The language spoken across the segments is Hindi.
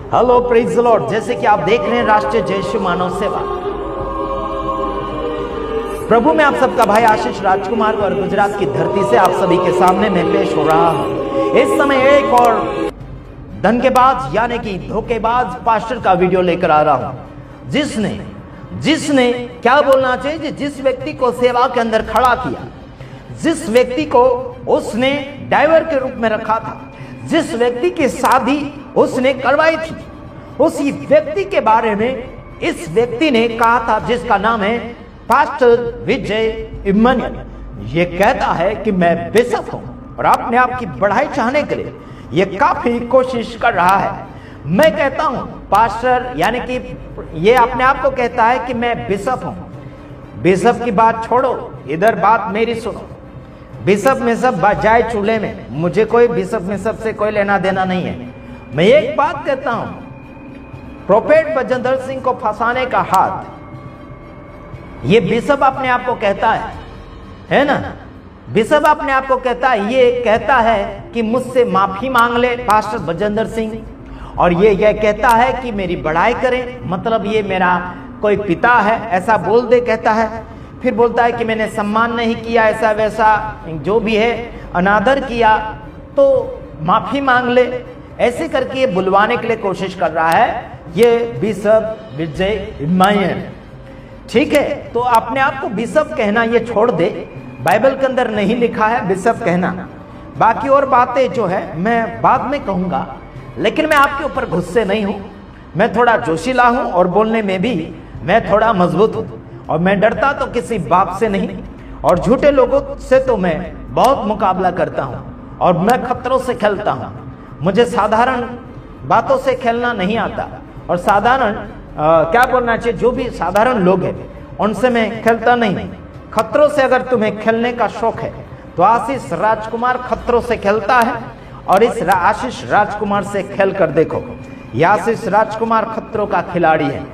Hello praise the Lord. जैसे कि आप देख रहे हैं राष्ट्रीय जय यीशु मानव सेवा, प्रभु में आप सबका भाई आशीष राजकुमार और गुजरात की धरती से आप सभी के सामने मैं पेश हो रहा हूं। इस समय एक और धनकेबाज यानी कि धोखेबाज पास्टर का वीडियो लेकर आ रहा हूं, जिसने क्या बोलना चाहिए, जिस व्यक्ति को सेवा के अंदर खड़ा किया, जिस व्यक्ति को उसने ड्राइवर के रूप में रखा था, जिस व्यक्ति की शादी उसने करवाई थी, उसी व्यक्ति के बारे में इस व्यक्ति ने कहा था, जिसका नाम है पास्टर विजय इम्मानुएल। ये कहता है कि मैं बिशप हूं और अपने आप की बढ़ाई चाहने के लिए ये काफी कोशिश कर रहा है। मैं कहता हूं पास्टर यानी कि ये अपने आप को कहता है कि मैं बिशप हूं। बिशप की बात छोड़ो, इधर बात मेरी सुनो। बिशप में सब जाए चूल्हे में, मुझे कोई बिशप में सबसे कोई लेना देना नहीं है। मैं एक बात कहता हूं, प्रोफेट बजेंद्र सिंह को फंसाने का हाथ ये बिशप अपने आप को कहता है ना, बिशप अपने आप को कहता है, ये कहता है कि मुझसे माफी मांग ले पास्टर बजेंद्र सिंह, और ये कहता है कि मेरी बड़ाई करें, मतलब ये मेरा कोई पिता है ऐसा बोल दे कहता है। फिर बोलता है कि मैंने सम्मान नहीं किया, ऐसा वैसा जो भी है अनादर किया तो माफी मांग ले, ऐसे करके ये बुलवाने के लिए कोशिश कर रहा है ये बिशप विजय इम्मानुएल। ठीक है, तो अपने आप को बिशप कहना ये छोड़ दे, बाइबल के अंदर नहीं लिखा है बिशप कहना। बाकी और बातें जो है मैं बाद में कहूंगा, लेकिन मैं आपके ऊपर गुस्से नहीं हूं। मैं थोड़ा जोशीला हूं और बोलने में भी मैं थोड़ा मजबूत हूं, और मैं डरता तो किसी बाप से नहीं, और झूठे लोगों से तो मैं बहुत मुकाबला करता हूं, और मैं खतरों से खेलता हूं। मुझे साधारण बातों से खेलना नहीं आता, और साधारण क्या बोलना चाहिए, जो भी साधारण लोग हैं उनसे मैं खेलता नहीं। खतरों से अगर तुम्हें खेलने का शौक है तो आशीष राजकुमार खतरों से खेलता है, और इस आशीष राजकुमार से खेल कर देखो। ये आशीष राजकुमार खतरों का खिलाड़ी है,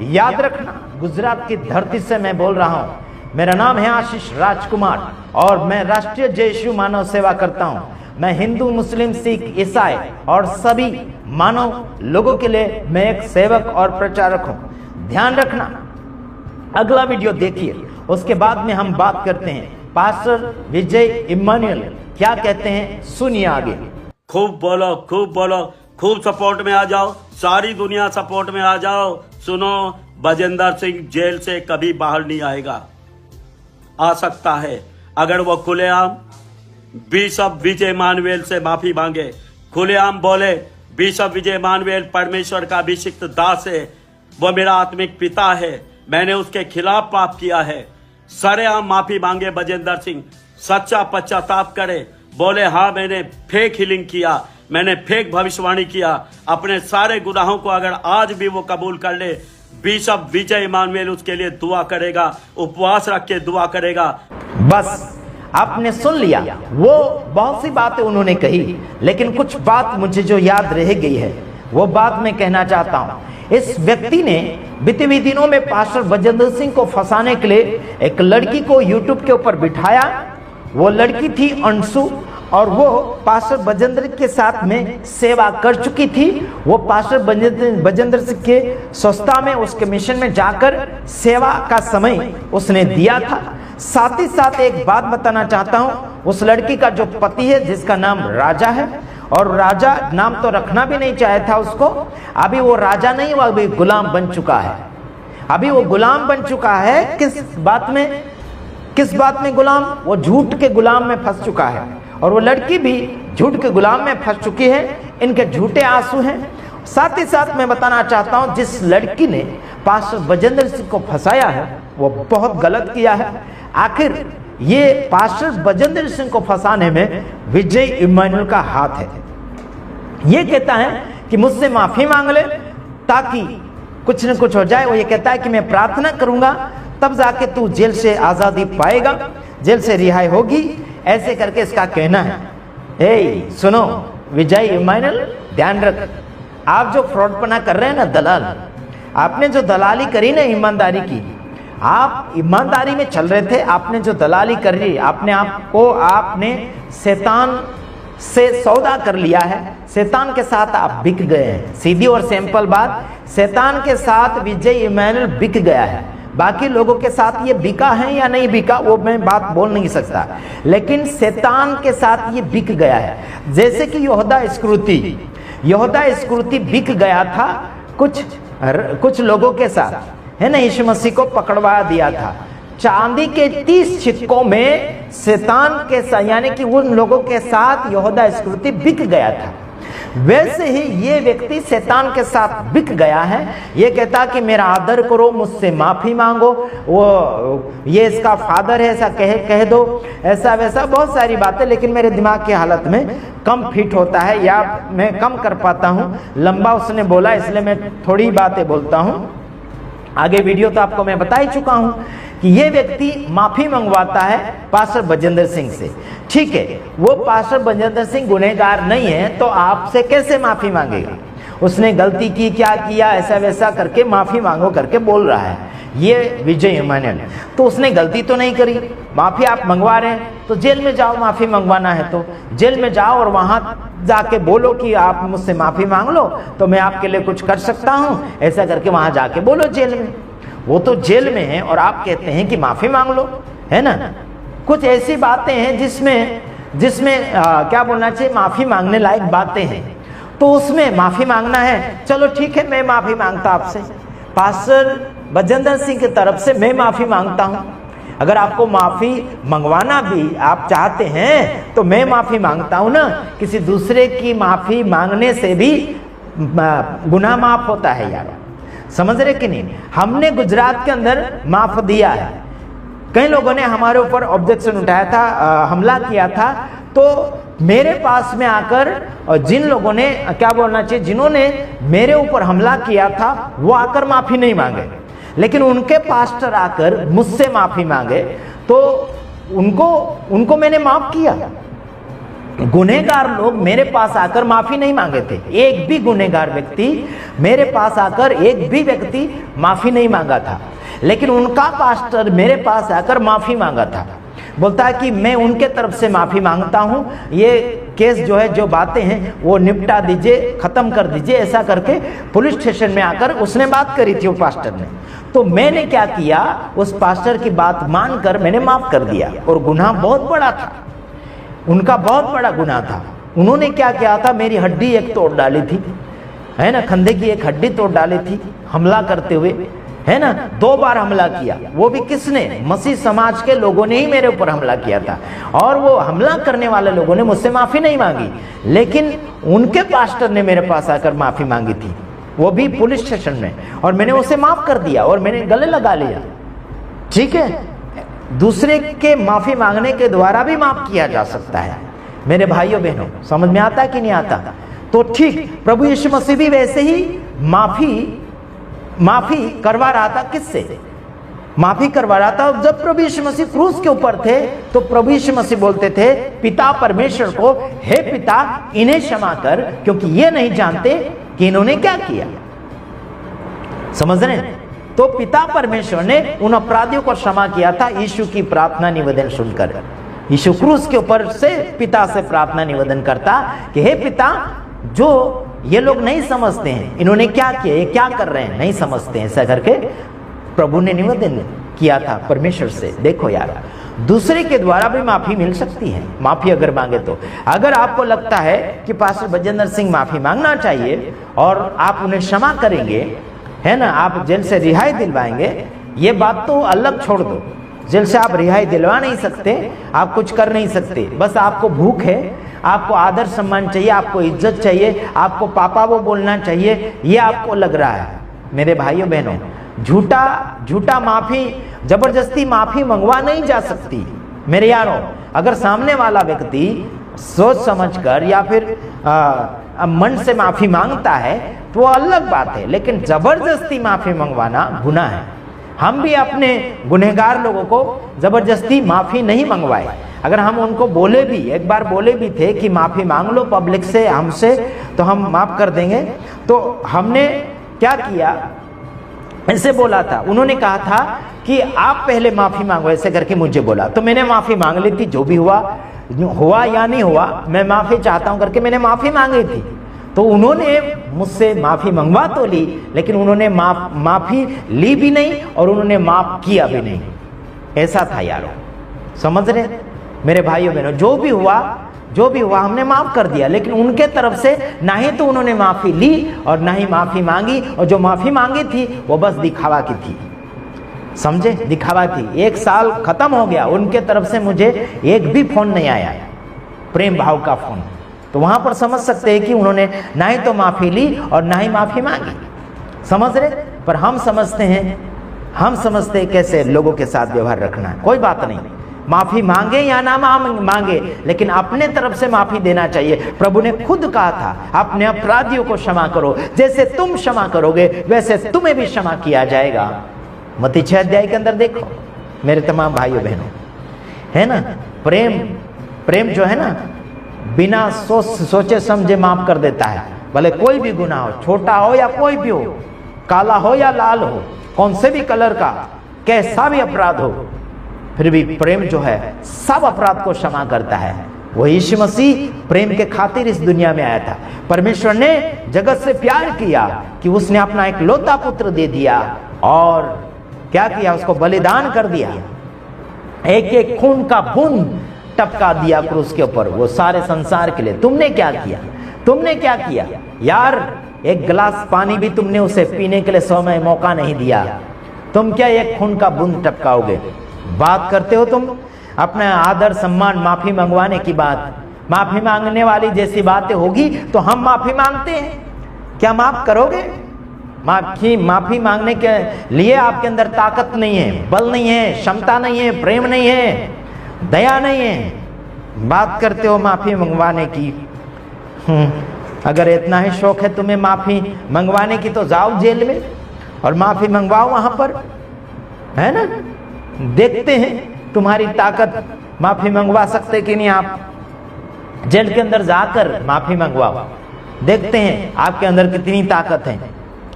याद रखना। गुजरात की धरती से मैं बोल रहा हूं, मेरा नाम है आशीष राजकुमार और मैं राष्ट्रीय जय यीशु मानव सेवा करता हूं। मैं हिंदू, मुस्लिम, सिख, ईसाई और सभी मानव लोगों के लिए मैं एक सेवक और प्रचारक हूं। ध्यान रखना, अगला वीडियो देखिए, उसके बाद में हम बात करते हैं पास्टर विजय इम्मानुएल क्या कहते हैं, सुनिए आगे। खूब बोलो, खूब बोलो, खूब सपोर्ट में आ जाओ, सारी दुनिया सपोर्ट में आ जाओ। सुनो, बजेंद्र सिंह जेल से कभी बाहर नहीं आएगा। आ सकता है अगर वो खुलेआम बिशप विजय इम्मानुएल से माफी मांगे, खुलेआम बोले बिशप विजय इम्मानुएल परमेश्वर का अभिषिक्त दास है, वो मेरा आत्मिक पिता है, मैंने उसके खिलाफ पाप किया है, सरेआम माफी मांगे बजेंद्र सिंह, सच्चा पश्चाताप करे, बोले हाँ मैंने फेक हीलिंग किया, मैंने फेक भविष्यवाणी किया, अपने सारे गुनाहों को अगर आज भी वो कबूल कर ले, बिशप विजय इम्मानुएल उसके लिए दुआ करेगा, उपवास रख के दुआ करेगा। बस आपने सुन लिया, वो बहुत सी बातें उन्होंने कही, लेकिन कुछ बात मुझे जो याद रह गई है वो बात मैं कहना चाहता हूं। इस व्यक्ति ने बीते हुए दिनों में पास्टर बजेंद्र सिंह को फंसाने के लिए एक लड़की को यूट्यूब के ऊपर बिठाया। वो लड़की थी अंशु, और वो पास्टर बजेंद्र के साथ में सेवा कर चुकी थी। वो पास्टर बजेंद्र सिंह के संस्था में, उसके मिशन में जाकर सेवा का समय उसने दिया था। साथ ही साथ एक बात बताना चाहता हूं, उस लड़की का जो पति है जिसका नाम राजा है, और राजा नाम तो रखना भी नहीं चाहे था उसको, अभी वो राजा नहीं, वो अभी गुलाम बन चुका है। अभी वो गुलाम बन चुका है, किस बात में गुलाम, वो झूठ के गुलाम में फंस चुका है, और वो लड़की भी झूठ के गुलाम में फंस चुकी है। इनके झूठे आंसू हैं। साथ ही साथ मैं बताना चाहता हूं, जिस लड़की ने पास्टर बजेंद्र सिंह को फंसाया है वो बहुत गलत किया है। आखिर ये पास्टर बजेंद्र सिंह को फंसाने में विजय इम्मानुएल का हाथ है। ये कहता है कि मुझसे माफी मांग ले ताकि कुछ न कुछ हो जाए। वो ये कहता है कि मैं प्रार्थना करूंगा तब जाके तू जेल से आजादी पाएगा, जेल से रिहाई होगी, ऐसे करके इसका कहना है। ए सुनो विजय इम्मानुएल, ध्यान रख, आप जो फ्रॉडपना कर रहे हैं ना, दलाल, आपने जो दलाली करी ना ईमानदारी की, आप ईमानदारी में चल रहे थे, आपने जो दलाली करी, आपने शैतान से सौदा कर लिया है, शैतान के साथ आप बिक गए हैं। सीधी और सिंपल बात, शैतान के साथ विजय इमैनुअल बिक गया है। बाकी लोगों के साथ ये बिका है या नहीं बिका वो मैं बात बोल नहीं सकता, लेकिन शैतान के साथ ये बिक गया है। जैसे कि यहूदा इस्करियोती बिक गया था कुछ लोगों के साथ, है ना, यीशु मसीह को पकड़वा दिया था। चांदी के 30 सिक्कों में शैतान के साथ यानी कि उन लोगों के साथ यहूदा इस्करियोती बिक गया था। वैसे ही ये व्यक्ति शैतान के साथ बिक गया है। ये कहता कि मेरा आदर करो, मुझसे माफी मांगो, वो ये इसका फादर है ऐसा कह दो, ऐसा वैसा बहुत सारी बातें, लेकिन मेरे दिमाग की हालत में कम फिट होता है या मैं कम कर पाता हूँ। लंबा उसने बोला इसलिए मैं थोड़ी बातें बोलता हूँ। आगे वीडियो तो आपको मैं बता ही चुका हूं कि ये व्यक्ति माफी मंगवाता है पास्टर बजेंद्र सिंह से। ठीक है, वो पास्टर बजेंद्र सिंह गुनहगार नहीं है तो आपसे कैसे माफी मांगेगा? उसने गलती की, क्या किया, ऐसा वैसा करके माफी मांगो करके बोल रहा है ये विजय इमैनुअल। तो उसने गलती तो नहीं करी, माफी आप मंगवा रहे हैं तो जेल में जाओ, माफी मंगवाना है तो जेल में जाओ और वहां जाके बोलो कि आप मुझसे माफी मांग लो तो मैं आपके लिए कुछ कर सकता हूं, ऐसा करके वहां जाके बोलो जेल में। वो तो जेल में है और आप कहते हैं कि माफी मांग लो, है ना। कुछ ऐसी बातें हैं जिसमें क्या बोलना चाहिए, माफी मांगने लायक बातें हैं, तो उसमें माफी मांगना है। चलो ठीक है, मैं माफी मांगता आपसे, पास्टर बजेंद्र सिंह की तरफ से मैं माफी मांगता हूं। अगर आपको माफी मंगवाना भी आप चाहते हैं तो मैं माफी मांगता हूं ना। किसी दूसरे की माफी मांगने से भी गुनाह माफ होता है यार, समझ रहे कि नहीं। हमने गुजरात के अंदर माफ दिया है। कई लोगों ने हमारे ऊपर ऑब्जेक्शन उठाया था, हमला किया था, तो मेरे पास में आकर और जिन लोगों ने क्या बोलना चाहिए, जिन्होंने मेरे ऊपर हमला किया था वो आकर माफी नहीं मांगे, लेकिन उनके पास्टर आकर मुझसे माफी मांगे तो उनको मैंने माफ किया। गुनहगार लोग मेरे पास आकर माफी नहीं मांगे थे। एक भी गुनहगार व्यक्ति मेरे पास आकर एक भी व्यक्ति माफी नहीं मांगा था, लेकिन उनका पास्टर मेरे पास आकर माफी मांगा था। बोलता है कि मैं उनके तरफ से माफी मांगता हूं, ये केस जो है, जो बातें हैं वो निपटा दीजिए, खत्म कर दीजिए, ऐसा करके पुलिस स्टेशन में आकर उसने बात करी थी वो पास्टर ने। तो मैंने क्या किया, उस पास्टर की बात मानकर मैंने माफ कर दिया। और गुनाह बहुत बड़ा था, उनका बहुत बड़ा गुनाह था। उन्होंने क्या किया था, मेरी हड्डी एक तोड़ डाली थी, है ना, कंधे की एक हड्डी तोड़ डाली थी हमला करते हुए, है ना। 2 बार हमला किया, वो भी किसने, मसीह समाज के लोगों ने ही मेरे ऊपर हमला किया था। और वो हमला करने वाले लोगों ने मुझसे माफी नहीं मांगी, लेकिन उनके पास्टर ने मेरे पास आकर माफी मांगी थी, वो भी पुलिस स्टेशन में, और मैंने उसे माफ कर दिया और मैंने गले लगा लिया। ठीक है, दूसरे के माफी मांगने के द्वारा भी माफ किया जा सकता है। मेरे भाइयों बहनों, समझ में आता कि नहीं आता? तो ठीक प्रभु यीशु मसीह भी वैसे ही माफी करवा रहा था। किससे माफी करवा रहा था? जब प्रभु यीशु मसीह क्रूस के ऊपर थे तो प्रभु यीशु मसीह बोलते थे पिता परमेश्वर को, हे पिता इन्हें क्षमा कर, क्योंकि ये नहीं जानते कि इन्होंने क्या किया। समझ रहे हैं? तो पिता परमेश्वर ने उन अपराधियों को क्षमा किया था यीशु की प्रार्थना निवेदन सुनकर। यीशु क्रूस के ऊपर से पिता से प्रार्थना निवेदन करता कि हे पिता, जो ये लोग नहीं समझते हैं, इन्होंने क्या किया, ये क्या कर रहे हैं, नहीं समझते हैं, ऐसा करके प्रभु ने निवेदन किया था परमेश्वर से। देखो यार, दूसरे के द्वारा भी माफी मिल सकती है, माफी अगर मांगे तो। अगर आपको लगता है कि पास्टर बजेंद्र सिंह माफी मांगना चाहिए और आप उन्हें क्षमा करेंगे, है ना, आप जेल से रिहाई दिलवाएंगे, ये बात तो अलग छोड़ दो। जेल से आप रिहाई दिलवा नहीं सकते, आप कुछ कर नहीं सकते, बस आपको भूख है, आपको आदर सम्मान चाहिए, आपको इज्जत चाहिए, आपको पापा वो बोलना चाहिए, ये आपको लग रहा है। मेरे भाइयों बहनों, झूठा माफी, जबरदस्ती माफी मंगवा नहीं जा सकती। मेरे यारों, अगर सामने वाला व्यक्ति सोच समझकर या फिर मन से माफी मांगता है तो वो अलग बात है, लेकिन जबरदस्ती माफी मंगवाना गुनाह है। हम भी अपने गुनहगार लोगों को जबरदस्ती माफी नहीं मंगवाए। अगर हम उनको बोले भी, एक बार बोले भी थे कि माफी मांग लो पब्लिक से, हमसे, तो हम माफ कर देंगे, तो हमने क्या किया, ऐसे बोला था। उन्होंने कहा था कि आप पहले माफी मांगो, ऐसे करके मुझे बोला, तो मैंने माफी मांग ली थी। जो भी हुआ हुआ या नहीं हुआ, मैं माफी चाहता हूं करके मैंने माफी मांगी थी। तो उन्होंने मुझसे माफी मंगवा तो ली, लेकिन उन्होंने माफी ली भी नहीं और उन्होंने माफ किया भी नहीं। ऐसा था यारो, समझ रहे मेरे भाइयों बहनों। जो भी हुआ हमने माफ कर दिया, लेकिन उनके तरफ से ना ही तो उन्होंने माफी ली और ना ही माफी मांगी, और जो माफी मांगी थी वो बस दिखावा की थी, समझे, दिखावा थी। 1 साल खत्म हो गया, उनके तरफ से मुझे एक भी फोन नहीं आया, प्रेम भाव का फोन। तो वहां पर समझ सकते हैं कि उन्होंने ना ही तो माफी ली और ना ही माफी मांगी, समझ रहे। पर हम समझते हैं कैसे लोगों के साथ व्यवहार रखना है। कोई बात नहीं, माफी मांगे या ना मांगे, लेकिन अपने तरफ से माफी देना चाहिए। प्रभु ने खुद कहा था, अपने अपराधियों को क्षमा करो, जैसे तुम क्षमा करोगे वैसे तुम्हें भी क्षमा किया जाएगा। मत्ती 6 अध्याय के अंदर देखो मेरे तमाम भाइयों बहनों, है ना। प्रेम जो है ना, बिना सोचे समझे माफ कर देता है। भले कोई भी गुनाह हो, छोटा हो या कोई भी हो, काला हो या लाल हो, कौन से भी कलर का कैसा भी अपराध हो, फिर भी प्रेम जो है सब अपराध को क्षमा करता है। वो यीशु मसीह प्रेम के खातिर इस दुनिया में आया था। परमेश्वर ने जगत से प्यार किया कि उसने अपना एक लौता पुत्र दे दिया और क्या किया, उसको बलिदान कर दिया। एक एक खून का बूंद टपका दिया क्रूस के ऊपर, वो सारे संसार के लिए। तुमने क्या किया यार, एक गिलास पानी भी तुमने उसे पीने के लिए समय मौका नहीं दिया। तुम क्या एक खून का बूंद टपकाओगे? बात करते हो तुम अपना आदर सम्मान, माफी मंगवाने की बात, माफी मांगने वाली जैसी बातें होगी तो हम माफी मांगते हैं, क्या माफ करोगे? माफी मांगने के लिए आपके अंदर ताकत नहीं है, बल नहीं है, क्षमता नहीं है, प्रेम नहीं है, दया नहीं है। बात करते हो माफी मंगवाने की। अगर इतना ही शौक है तुम्हें माफी मंगवाने की तो जाओ जेल में और माफी मंगवाओ वहां पर, है ना। देखते हैं तुम्हारी ताकत, माफी मंगवा सकते कि नहीं आप। जेल के अंदर जाकर माफी मंगवाओ, देखते हैं आपके अंदर कितनी ताकत है।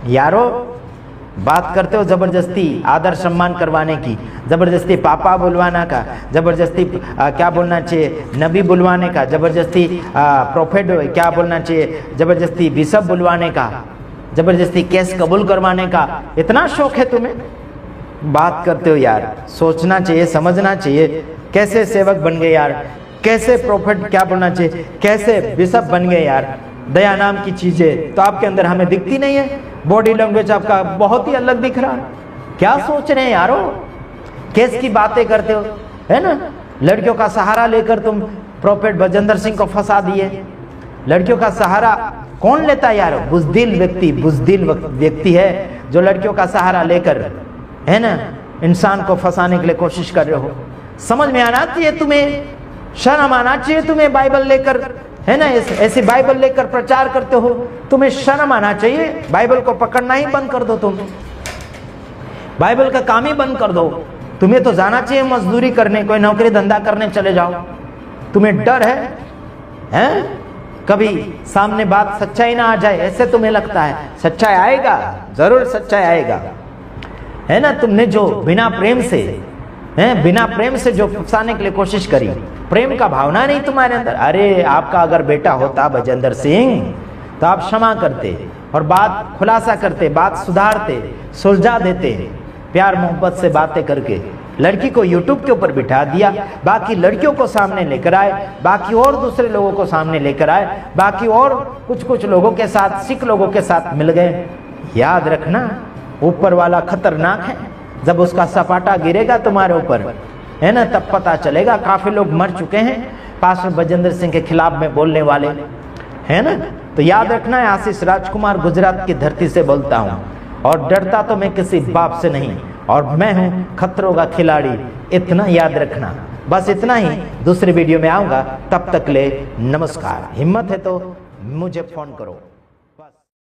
यारो बात करते हो जबरदस्ती आदर सम्मान करवाने की, जबरदस्ती पापा बुलवाना का, जबरदस्ती क्या बोलना चाहिए नबी बुलवाने का, जबरदस्ती प्रोफेट क्या बोलना चाहिए, जबरदस्ती बिशप बुलवाने का, जबरदस्ती केस कबूल करवाने का, इतना शौक है तुम्हें। बात करते हो यार, सोचना चाहिए, समझना चाहिए। कैसे सेवक बन गए यार, कैसे प्रोफेट क्या बोलना चाहिए, कैसे बिशप बन गए यार। दया नाम की चीजें तो आपके अंदर हमें दिखती नहीं है, बॉडी लैंग्वेज आपका बहुत ही अलग दिख रहा है। क्या सोच रहे हैं यारो, केस की बातें करते हो, है ना। लड़कियों का सहारा लेकर तुम प्रोफेट बजेंद्र सिंह को फंसा दिए। लड़कियों का सहारा कौन लेता है यार? बुजदिल व्यक्ति है जो लड़कियों का सहारा लेकर, है ना, इंसान को फंसाने के लिए कोशिश कर रहे हो। समझ में आना चाहिए तुम्हें, शर्म आना चाहिए तुम्हें। बाइबल लेकर, है ना, ऐसी बाइबल लेकर प्रचार करते हो, तुम्हें शर्म आना चाहिए। बाइबल को पकड़ना ही बंद कर दो, तुम बाइबल का काम ही बंद कर दो। तुम्हें तो जाना चाहिए मजदूरी करने, कोई नौकरी धंधा करने चले जाओ। तुम्हें डर है? कभी सामने बात सच्चाई ना आ जाए ऐसे तुम्हें लगता है? सच्चाई आएगा, जरूर सच्चाई आएगा, है ना। तुमने जो बिना प्रेम से जो फंसाने के लिए कोशिश करी, प्रेम का भावना नहीं तुम्हारे अंदर। अरे आपका अगर बेटा होता बजेंद्र सिंह तो आप क्षमा करते और बात खुलासा करते, बात सुधारते, सुलझा देते, प्यार मोहब्बत से बातें करके। लड़की को यूट्यूब के ऊपर बिठा दिया, बाकी लड़कियों को सामने लेकर आए, बाकी और दूसरे लोगों को सामने लेकर आए, बाकी और कुछ लोगों के साथ, सिख लोगों के साथ मिल गए। याद रखना, ऊपर वाला खतरनाक है। जब उसका सपाटा गिरेगा तुम्हारे ऊपर, है ना, तब पता चलेगा। काफी लोग मर चुके हैं पास्टर बजेंद्र सिंह के खिलाफ में बोलने वाले, है ना। तो याद रखना है, आशीष राजकुमार गुजरात की धरती से बोलता हूँ और डरता तो मैं किसी बाप से नहीं, और मैं हूँ खतरों का खिलाड़ी। इतना याद रखना, बस इतना ही। दूसरी वीडियो में आऊंगा, तब तक ले नमस्कार। हिम्मत है तो मुझे फोन करो।